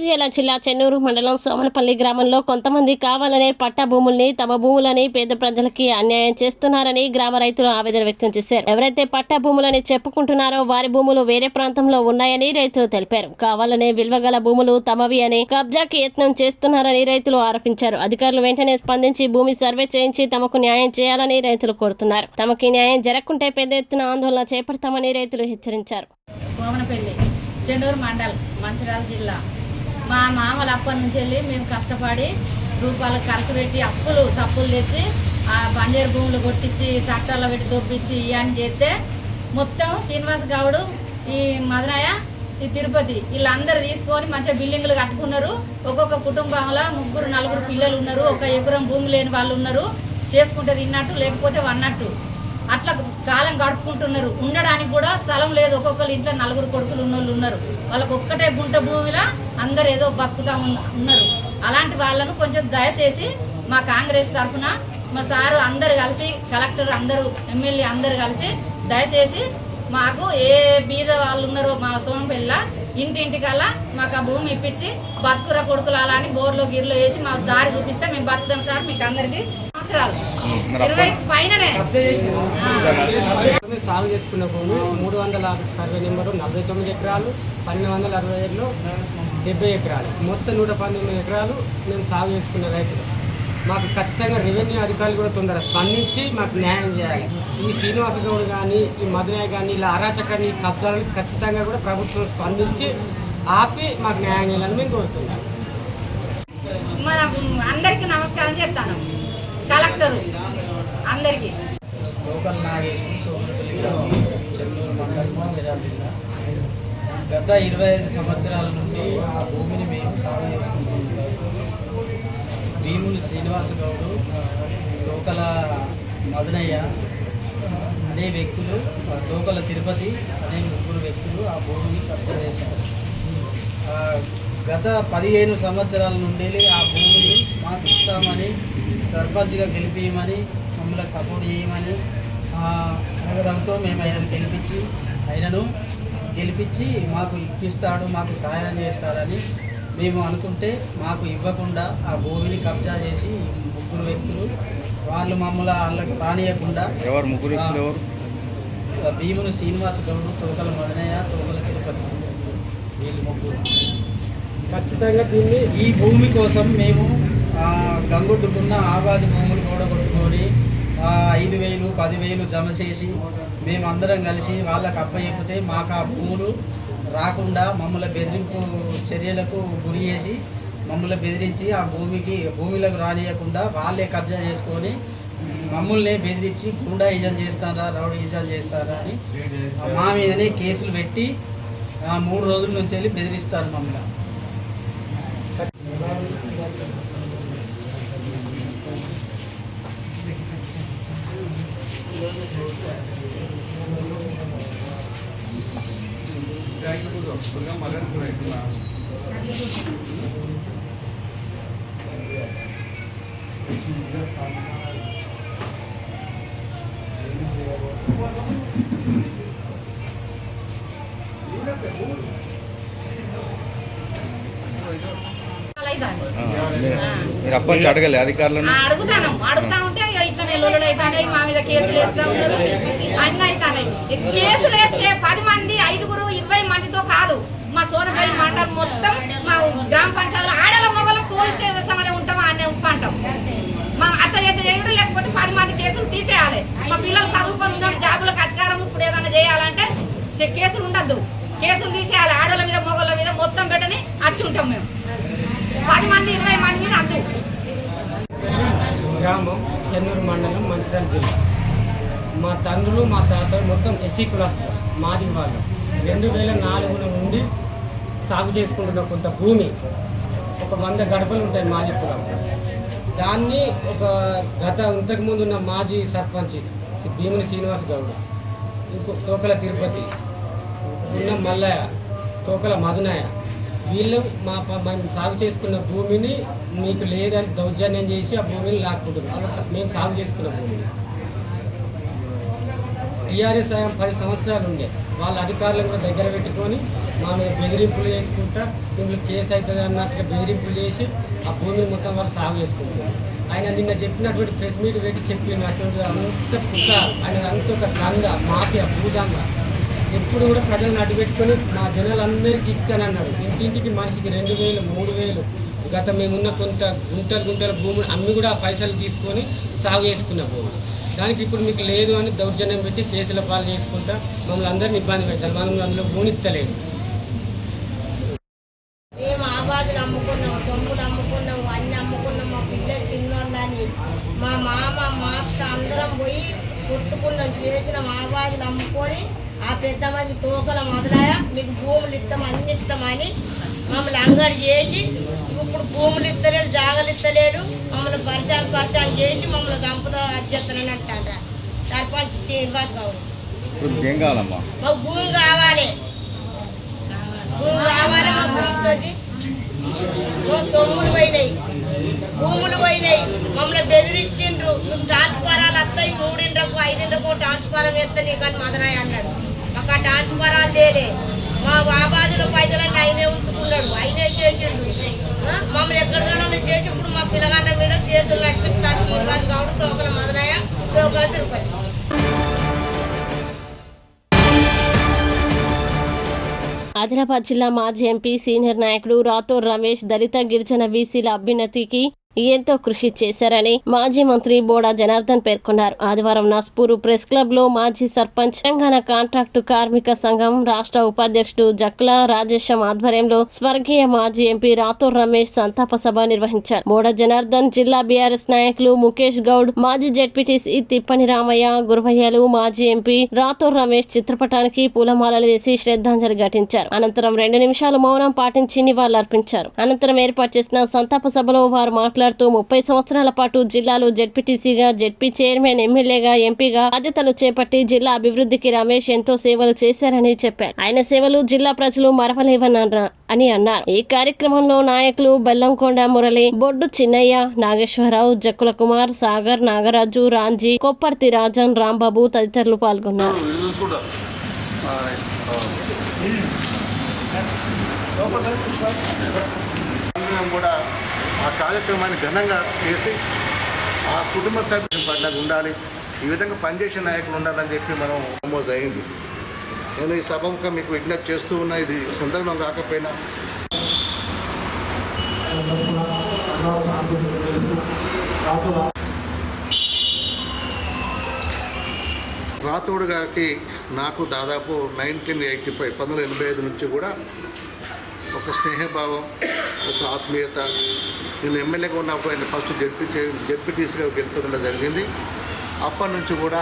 మంచిర్యాల జిల్లా చెన్నూరు మండలం సోమనపల్లి గ్రామంలో కొంతమంది కావాలనే పట్టా భూముల్ని తమ భూములని పేద ప్రజలకి అన్యాయం చేస్తున్నారని గ్రామ రైతులు ఆవేదన వ్యక్తం చేశారు. ఎవరైతే పట్టా భూములని చెప్పుకుంటున్నారో వారి భూములు వేరే ప్రాంతంలో ఉన్నాయని రైతులు తెలిపారు. కావాలనే విలువగల భూములు తమవి అని కబ్జాకి యత్నం చేస్తున్నారని రైతులు ఆరోపించారు. అధికారులు వెంటనే స్పందించి భూమి సర్వే చేయించి తమకు న్యాయం చేయాలని రైతులు కోరుతున్నారు. తమకి న్యాయం జరగకుంటే పెద్ద ఎత్తున ఆందోళన చేపడతామని రైతులు హెచ్చరించారు. సోమనపల్లి చెన్నూరు మండల్ మంచిర్యాల జిల్లా. మా మామలు అప్పటి నుంచి వెళ్ళి మేము కష్టపడి రూపాయలు ఖర్చు పెట్టి సప్పులు తెచ్చి ఆ బంజారు భూములు కొట్టించి ట్రాక్టర్లో పెట్టి దొప్పించి ఇవన్నీ చేస్తే మొత్తం శ్రీనివాస్ గౌడ్, ఈ మదనయ్య, ఈ తిరుపతి వీళ్ళందరూ తీసుకొని మంచిగా బిల్డింగ్లు కట్టుకున్నారు. ఒక్కొక్క కుటుంబంలో 3-4 పిల్లలు ఉన్నారు. 1 ఎకరం భూమి లేని వాళ్ళు ఉన్నారు. చేసుకుంటే తిన్నట్టు లేకపోతే వన్నట్టు అట్లా కాలం గడుపుకుంటున్నారు. ఉండడానికి కూడా స్థలం లేదు. ఒక్కొక్కరు ఇంట్లో 4 కొడుకులు ఉన్నోళ్ళు ఉన్నారు. వాళ్ళకు ఒక్కటే గుంట భూమిలో అందరు ఏదో బతుకుతా ఉన్నారు. అలాంటి వాళ్ళను కొంచెం దయచేసి మా కాంగ్రెస్ తరఫున మా సారు అందరు కలిసి, కలెక్టర్ అందరూ, ఎమ్మెల్యే అందరు కలిసి దయచేసి మాకు ఏ బీద వాళ్ళు ఉన్నారో మా సోమపల్లిలో ఇంటింటికల్లా మాకు ఆ భూమి ఇప్పించి బతుకుర కొడుకులు అలా అని బోర్లో గిర్లో వేసి మాకు దారి చూపిస్తే మేము బతుకుతాం సార్. మీకు అందరికి సంవత్సరాలు 20 పైననే సాగు చేసుకున్న భూమి 350 సర్వే నెంబరు 49 ఎకరాలు, 1267లో 70 ఎకరాలు, మొత్తం 119 ఎకరాలు మేము సాగు చేసుకున్న రైతులు. మాకు ఖచ్చితంగా రెవెన్యూ అధికారులు కూడా తొందర స్పందించి మాకు న్యాయం చేయాలి. ఈ శ్రీనివాస గౌడ్ కానీ, ఈ మదనయ్య కానీ, ఇలా అరాచకాన్ని, కబ్జాలను ఖచ్చితంగా కూడా ప్రభుత్వం స్పందించి ఆపి మాకు న్యాయం చేయాలని మేము కోరుతున్నాం. మన అందరికీ నమస్కారం చేస్తాను. కలెక్టరు అందరికీ లోకల్ నాగేశ్వరి, సోమనపల్లి గ్రామం, చెన్నూరు మండలం, మంచిర్యాల జిల్లా. గత 25 సంవత్సరాల నుండి ఆ భూమిని మేము సాగు చేసుకుంటున్నాం. భీములు శ్రీనివాస గౌడ్, తోకల మదనయ్య అనే వ్యక్తులు, తోకల తిరుపతి అనే 3 వ్యక్తులు ఆ భూమిని కబ్జా చేశారు. గత 15 సంవత్సరాల నుండి ఆ భూమిని మాకు ఇస్తామని, సర్పంచ్గా గెలిపించమని, మమ్మల్ని సపోర్ట్ చేయమని అడగడంతో మేము ఆయనను గెలిపించి మాకు ఇప్పిస్తాడు, మాకు సహాయం చేస్తాడని మేము అనుకుంటే మాకు ఇవ్వకుండా ఆ భూమిని కబ్జా చేసి 3 వ్యక్తులు వాళ్ళు మమ్మల్ని వాళ్ళకి రానియకుండా. ఎవరు 3 వ్యక్తులు? ఎవరు? భీములు శ్రీనివాస గౌడ్, తోకల మదనయ్య, తోకల తిరుపతి, వీళ్ళు 3. ఖచ్చితంగా దీన్ని ఈ భూమి కోసం మేము గంగొడ్డుకున్న ఆవాది భూములు కూడా కొట్టుకొని 5,000, 10,000 జమ చేసి మేమందరం కలిసి వాళ్ళకి అప్పచెప్పితే మాకు ఆ భూములు రాకుండా మమ్మల్ని బెదిరింపు చర్యలకు గురి చేసి మమ్మల్ని బెదిరించి ఆ భూమిలకు రానియకుండా వాళ్ళే కబ్జా చేసుకొని మమ్మల్ని బెదిరించి గుండా యజం చేస్తారా, రౌడీ యజం చేస్తారా అని మా మీదనే కేసులు పెట్టి 3 రోజుల నుంచి వెళ్ళి బెదిరిస్తారు మమ్మల్ని. మీరు అప్పటి అడగలే అధికారులను? అడుగుతా ఉంటే ఇట్లా నెలలు అవుతాయి, మా మీద కేసులు వేస్తా ఉన్నారు, అన్నీ అవుతాయి. కేసులు వేస్తే 10 మంది, 5, 20 మందితో కాదు. మా సోమనపల్లి మండలం మొత్తం మా గ్రామ పంచాయతీలో ఆడల మొగలు పోలీస్ స్టేషన్ ఉంటాం, ఆడనే అంటాం. మా అత్త చేత చేయడం, లేకపోతే 10 మంది కేసులు తీసేయాలి. మా పిల్లలు చదువుకొని ఉండాలి, జాబులకు అధికారం ఇప్పుడు ఏదైనా చేయాలంటే కేసులు ఉండద్దు, కేసులు తీసేయాలి. ఆడల మీద మొగల మీద మొత్తం పెట్టని అచ్చి ఉంటాం మేము. 10 మంది, 20 మంది మీద అంతే. గ్రామం చెన్నూరు మండలం, మంచిర్యాల జిల్లా. మా తండ్రులు, మా తాతలు మొత్తం ఎస్సీ కులాస్తులు, మాది వాళ్ళు. 2004 నుండి సాగు చేసుకుంటున్న కొంత భూమి, ఒక 100 గడపలు ఉంటాయి మాది కులం. దాన్ని ఇంతకుముందు ఉన్న మాజీ సర్పంచ్ భీముని శ్రీనివాస గౌడ్, తోకల తిరుపతి, ఉన్న మల్లయ్య, తోకల మదనయ్య, వీళ్ళు మేము సాగు చేసుకున్న భూమిని మీకు లేదని దౌర్జన్యం చేసి ఆ భూమిని లాక్కుంటున్నాం. మేము సాగు చేసుకున్న భూమిని టీఆర్ఎస్ 10 సంవత్సరాలు ఉండే వాళ్ళ అధికారులను కూడా దగ్గర పెట్టుకొని మా మీద బెదిరింపులు చేసుకుంటా మిమ్మల్ని కేసు అవుతుంది అన్నట్టుగా బెదిరింపులు చేసి ఆ భూమిని మొత్తం వాళ్ళు సాగు చేసుకుంటున్నారు. ఆయన నిన్న చెప్పినటువంటి ప్రెస్ మీట్ పెట్టి చెప్పినటువంటి అంత పుట్ట ఆయన అంత ఒక దంద మాఫియా భూదంద ఎప్పుడు కూడా ప్రజలను అడ్డుపెట్టుకొని మా జనాలందరికీ ఇస్తానన్నాడు. ఇంటింటికి మనిషికి 2000 3000 గత మేమున్న కొంత గుంటల భూములు అన్ని కూడా పైసలు తీసుకొని సాగు చేసుకున్న భూములు దానికి ఇప్పుడు మీకు లేదు అని దౌర్జన్యం పెట్టి కేసుల పాలు చేసుకుంటా మమ్మల్ని అందరినీ ఇబ్బంది పెట్టాలి. మనం అందులో భూనిత్తలేదు. మేము ఆబాదులు అమ్ముకున్నాం, సొమ్ములు అమ్ముకున్నాం, అన్ని అమ్ముకున్నాం. మా పిల్ల చిన్నోళ్ళని మా మామ మా అత్త అందరం పోయి కొట్టుకున్నాం, చేసిన ఆబాదులు అమ్ముకొని ఆ పెద్ద మంది తోకల మొదలయ్యా మీకు భూములు ఇస్తాం అన్ని ఇస్తామని మమ్మల్ని అంగడి చేసి ఇప్పుడు భూములు ఇస్తలేడు, జాగలు ఇస్తలేడు, మమ్మల్ని పరిచయం చేసి మమ్మల్ని చంపుతా అధ్యతనని అంటారా సర్పంచ్ శ్రీనివాస్ గౌడ్. ఏం కావాలమ్మా? మాకు భూమి కావాలి, భూమి కావాలి. మా భూమితోటి సొమ్ములు పోయినాయి, భూములు పోయినాయి. మమ్మల్ని బెదిరించిండ్రు, మీకు ట్రాన్స్ఫారాలు వస్తాయి 3 ఇండ్లకు 5 ఇండ్లకు ట్రాన్స్ఫారం వేస్తే నీకు అని మదనాయి అన్నాడు. మాకు ఆ ట్రాన్స్ఫారాలు తేలే. మా బాబాదుల పైసలన్నీ ఆయనే ఉంచుకున్నాడు, ఆయనే చేసిండు. మమ్మల్ని ఎక్కడికైనా చేసి ఇప్పుడు మా పిల్లగాండ్ల మీద కేసులు నడిపిస్తారు. శ్రీనివాస్ గౌడ్, తోకల మదనయ్య, తోకల తిరుపతి. ఆదిలాబాద్ జిల్లా మాజీ ఎంపీ సీనియర్ నాయకుడు రాథోర్ రమేష్ దళిత గిరిజన బీసీల అభ్యున్నతికి ఎంతో కృషి చేశారని మాజీ మంత్రి బోడా జనార్దన్ పేర్కొన్నారు. ఆదివారం నాస్పూర్ ప్రెస్ క్లబ్ లో మాజీ సర్పంచ్ తెలంగాణ కాంట్రాక్టు కార్మిక సంఘం రాష్ట్ర ఉపాధ్యక్షుడు జక్ల రాజేశం ఆధ్వర్యంలో స్వర్గీయ మాజీ ఎంపీ రాథోర్ రమేష్ సంతాప సభ నిర్వహించారు. బోడా జనార్దన్, జిల్లా బీఆర్ఎస్ నాయకులు ముఖేష్ గౌడ్, మాజీ జెడ్పీటీసీ తిప్పని రామయ్య, గురువయ్యలు, మాజీ ఎంపీ రాథోర్ రమేష్ చిత్రపటానికి పూలమాలలు వేసి శ్రద్ధాంజలి ఘటించారు. అనంతరం 2 నిమిషాలు మౌనం పాటించి నివాళులర్పించారు. అనంతరం ఏర్పాటు చేసిన సంతాప సభలో వారు మాట్లాడుతూ 30 సంవత్సరాల పాటు జిల్లాలో జెడ్పీటీసీగా, జెడ్పీ చైర్మన్, ఎమ్మెల్యేగా, ఎంపీగా బాధ్యతలు చేపట్టి జిల్లా అభివృద్ధికి రమేష్ ఎంతో సేవలు చేశారని చెప్పారు. ఆయన సేవలు జిల్లా ప్రజలు మరవలేవని అన్నారు. ఈ కార్యక్రమంలో నాయకులు బెల్లంకొండ మురళి, బొడ్డు చిన్నయ్య, నాగేశ్వరరావు, జక్కుల కుమార్, సాగర్, నాగరాజు, రాంజీ, కొప్పర్తి రాజన్, రాంబాబు తదితరులు పాల్గొన్నారు. కూడా ఆ కార్యక్రమాన్ని ఘనంగా చేసి ఆ కుటుంబ సభ్యుల పట్ల ఉండాలి, ఈ విధంగా పనిచేసే నాయకులు ఉండాలని చెప్పి మనం నమోదు అయింది. నేను ఈ సభముఖం మీకు విజ్ఞప్తి చేస్తూ ఉన్నా, ఇది సందర్భం కాకపోయినా రాథోడ్ గారికి నాకు దాదాపు 1985 నుంచి కూడా ఒక స్నేహభావం, ఒక ఆత్మీయత. నేను ఎమ్మెల్యేగా ఉన్నప్పుడు ఆయన ఫస్ట్ జెడ్పీటీసీగా గెలుపొందడం జరిగింది. అప్పటి నుంచి కూడా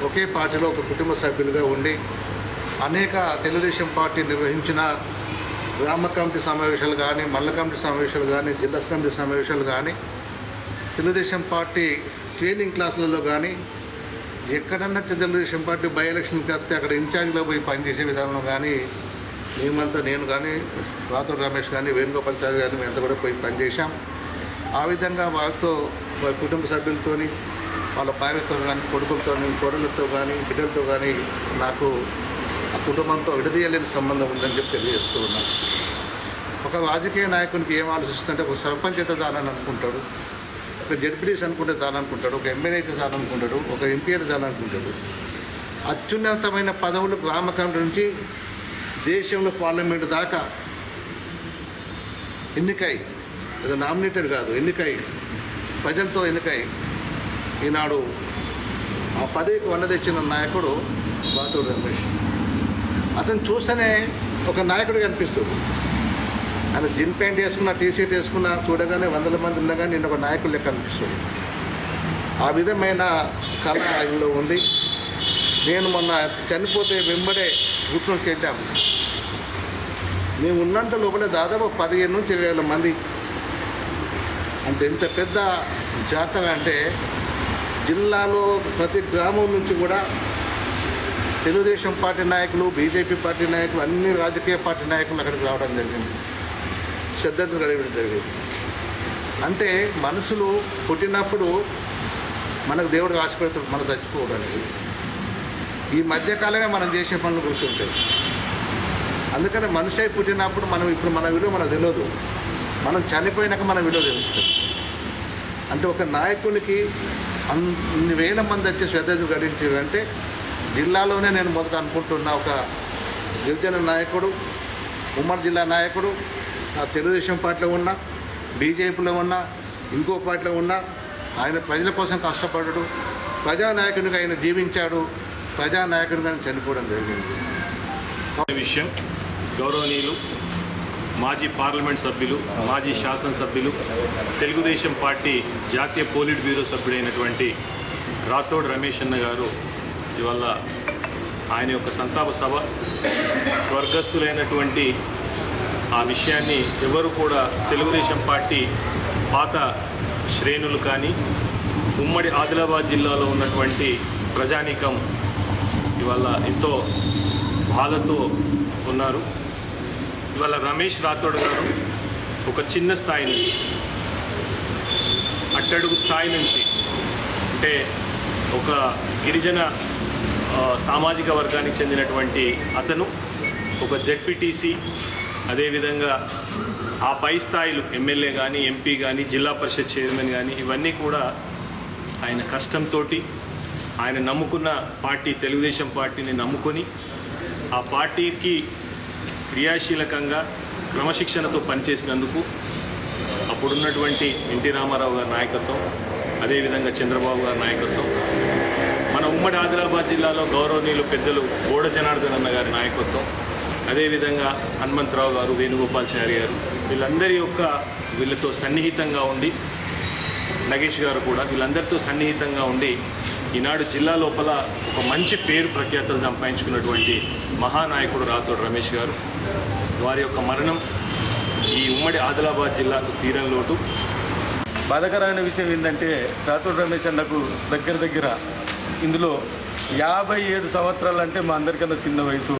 ఒకే పార్టీలో ఒక కుటుంబ సభ్యులుగా ఉండి అనేక తెలుగుదేశం పార్టీ నిర్వహించిన గ్రామ కమిటీ సమావేశాలు కానీ, మండల కమిటీ సమావేశాలు కానీ, జిల్లా కమిటీ సమావేశాలు కానీ, తెలుగుదేశం పార్టీ ట్రైనింగ్ క్లాసులలో కానీ, ఎక్కడన్నా తెలుగుదేశం పార్టీ బై ఎలక్షన్కి వస్తే అక్కడ ఇన్ఛార్జ్లో పోయి పనిచేసే విధానం కానీ మేమంతా, నేను కానీ, రాథోడ్ రమేష్ కానీ, వేణుగోపాల్ చారి కానీ మేమంతా కూడా పోయి పనిచేశాం. ఆ విధంగా వారితో వారి కుటుంబ సభ్యులతో, వాళ్ళ భార్యతో కానీ, కొడుకులతో, కోడలతో కానీ, బిడ్డలతో కానీ నాకు ఆ కుటుంబంతో విడదీయలేని సంబంధం ఉందని చెప్పి తెలియజేస్తూ ఉన్నాను. ఒక రాజకీయ నాయకునికి ఏం ఆలోచిస్తుంటే, ఒక సర్పంచ్ అయితే దానని అనుకుంటాడు, ఒక జెడ్పీటీసీ అనుకుంటే దాననుకుంటాడు, ఒక ఎమ్మెల్యే అయితే దాననుకుంటాడు, ఒక ఎంపీ అయితే దాననుకుంటాడు. అత్యున్నతమైన పదవులు గ్రామ కమిటీ నుంచి దేశంలో పార్లమెంటు దాకా ఎన్నికై, ఇది నామినేటెడ్ కాదు, ఎన్నికై, ప్రజలతో ఎన్నికై ఈనాడు ఆ పదవికి వండ తెచ్చిన నాయకుడు రాథోడ్ రమేష్. అతను చూస్తేనే ఒక నాయకుడు కనిపిస్తుంది. ఆయన జిన్ ప్యాంట్ వేసుకున్న, టీషర్ట్ వేసుకున్న, చూడగానే 100 మంది ఉండగానే నేను ఒక నాయకుడు లెక్క కనిపిస్తుంది. ఆ విధమైన కళ ఆయనలో ఉంది. నేను మొన్న చనిపోతే వెంబడే గుర్తుకు వెళ్ళాము. మేము ఉన్నంత లోపలే దాదాపు 15 నుంచి 20,000 మంది. అంటే ఎంత పెద్ద జాతర అంటే జిల్లాలో ప్రతి గ్రామం నుంచి కూడా తెలుగుదేశం పార్టీ నాయకులు, బీజేపీ పార్టీ నాయకులు, అన్ని రాజకీయ పార్టీ నాయకులు అక్కడికి రావడం జరిగింది, శ్రద్ధను గడవడం జరిగింది. అంటే మనుషులు పుట్టినప్పుడు మనకు దేవుడు ఆశపెడతాడు మనం చచ్చిపోవడానికి. ఈ మధ్యకాలమే మనం చేసే పనులు గుర్తుంటాయి. అందుకని మనిషి అయి పుట్టినప్పుడు మనం ఇప్పుడు మన విలువ మనకు తెలియదు, మనం చనిపోయినాక మన విలువ తెలుస్తుంది. అంటే ఒక నాయకునికి అన్ని వేల మంది వచ్చి శ్రద్ధ గడించారు అంటే జిల్లాలోనే నేను మొదట అనుకుంటున్న ఒక గిరిజన నాయకుడు, ఉమ్మడి జిల్లా నాయకుడు, తెలుగుదేశం పార్టీలో ఉన్నా, బీజేపీలో ఉన్నా, ఇంకో పార్టీలో ఉన్నా, ఆయన ప్రజల కోసం కష్టపడ్డాడు, ప్రజానాయకునిగా ఆయన జీవించాడు, ప్రజానాయకునిగా ఆయన చనిపోవడం జరిగింది. విషయం గౌరవనీయులు మాజీ పార్లమెంట్ సభ్యులు, మాజీ శాసనసభ్యులు, తెలుగుదేశం పార్టీ జాతీయ పోలిట్ బ్యూరో సభ్యుడైనటువంటి రాథోడ్ రమేష్ అన్న గారు ఇవాళ ఆయన యొక్క సంతాప సభ స్వర్గస్థులైనటువంటి ఆ విషయాన్ని ఎవరు కూడా తెలుగుదేశం పార్టీ పాత శ్రేణులు కానీ ఉమ్మడి ఆదిలాబాద్ జిల్లాలో ఉన్నటువంటి ప్రజానీకం ఇవాళ ఎంతో బాధతో ఉన్నారు. ఇవాళ రమేష్ రాథోడ్ గారు ఒక చిన్న స్థాయి నుంచి, అట్టడుగు స్థాయి నుంచి, అంటే ఒక గిరిజన సామాజిక వర్గానికి చెందినటువంటి అతను ఒక జెడ్పీటీసీ, అదేవిధంగా ఆ పై స్థాయిలు ఎమ్మెల్యే కానీ, ఎంపీ కానీ, జిల్లా పరిషత్ చైర్మన్ కానీ, ఇవన్నీ కూడా ఆయన కష్టంతో, ఆయన నమ్ముకున్న పార్టీ తెలుగుదేశం పార్టీని నమ్ముకొని ఆ పార్టీకి క్రియాశీలకంగా క్రమశిక్షణతో పనిచేసినందుకు అప్పుడున్నటువంటి ఎన్టీ రామారావు గారి నాయకత్వం, అదేవిధంగా చంద్రబాబు గారి నాయకత్వం, మన ఉమ్మడి ఆదిలాబాద్ జిల్లాలో గౌరవనీయులు పెద్దలు బోడ జనార్దన్ అన్న గారి నాయకత్వం, అదేవిధంగా హనుమంతరావు గారు, వేణుగోపాల్చారి గారు, వీళ్ళతో సన్నిహితంగా ఉండి, నగేష్ గారు కూడా వీళ్ళందరితో సన్నిహితంగా ఉండి ఈనాడు జిల్లా లోపల ఒక మంచి పేరు ప్రఖ్యాతలు సంపాదించుకున్నటువంటి మహానాయకుడు రాథోడ్ రమేష్ గారు. వారి యొక్క మరణం ఈ ఉమ్మడి ఆదిలాబాద్ జిల్లాకు తీరని లోటు. బాధాకరమైన విషయం ఏంటంటే రాథోడ్ రమేష్ అన్నకు దగ్గర ఇందులో 57 సంవత్సరాలు అంటే మా అందరికన్నా చిన్న వయసు.